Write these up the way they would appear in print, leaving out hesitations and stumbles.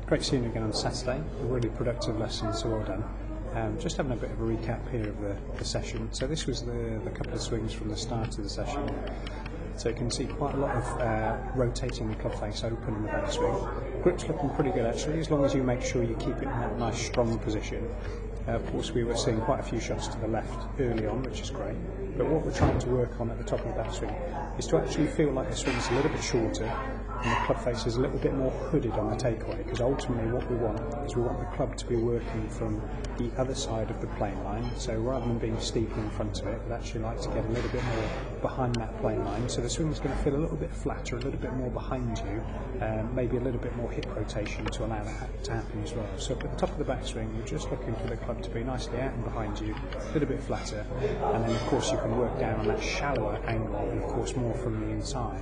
Great seeing you again on Saturday. A really productive lesson, so well done. Just having a bit of a recap here of the session. So this was the couple of swings from the start of the session. So you can see quite a lot of rotating the club face open in the backswing. Grip's looking pretty good actually, as long as you make sure you keep it in that nice strong position. Of course we were seeing quite a few shots to the left early on, which is great. But what we're trying to work on at the top of the backswing is to actually feel like the swing's a little bit shorter and the club face is a little bit more hooded on the takeaway, because ultimately what we want is we want the club to be working from the other side of the plane line. So rather than being steep in front of it, we'd actually like to get a little bit more behind that plane line. So the swing's going to feel a little bit flatter, a little bit more behind you, maybe a little bit more hip rotation to allow that to happen as well. So at the top of the backswing, you're just looking for the club to be nicely out and behind you, a little bit flatter, and then of course you can work down on that shallower angle and of course more from the inside.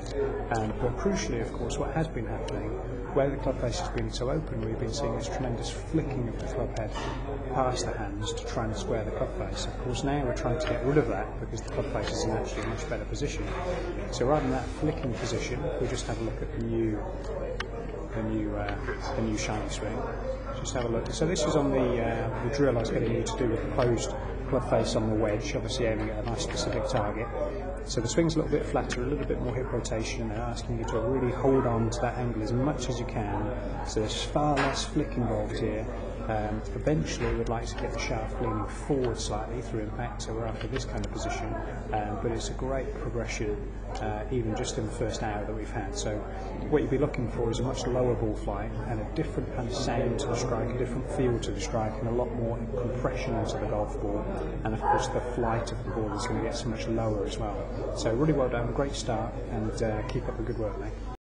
But crucially, of course, what has been happening, where the club face has been so open, we've been seeing this tremendous flicking of the club head past the hands to try and square the club face. Of course now we're trying to get rid of that because the club face is in actually a much better position. So rather than that flicking position, we'll just have a look at the new shiny swing. Just have a look. So this is on the drill I was getting you to do with the closed club face on the wedge, obviously aiming at a nice specific target. So the swing's a little bit flatter, a little bit more hip rotation, and they're asking you to really hold on to that angle as much as you can. So there's far less flick involved here. Eventually we'd like to get the shaft leaning forward slightly through impact, so we're after this kind of position, but it's a great progression even just in the first hour that we've had. So what you'd be looking for is a much lower ball flight and a different kind of sound to the strike, a different feel to the strike, and a lot more compression into the golf ball, and of course the flight of the ball is going to get so much lower as well. So really well done, great start, and keep up the good work, mate.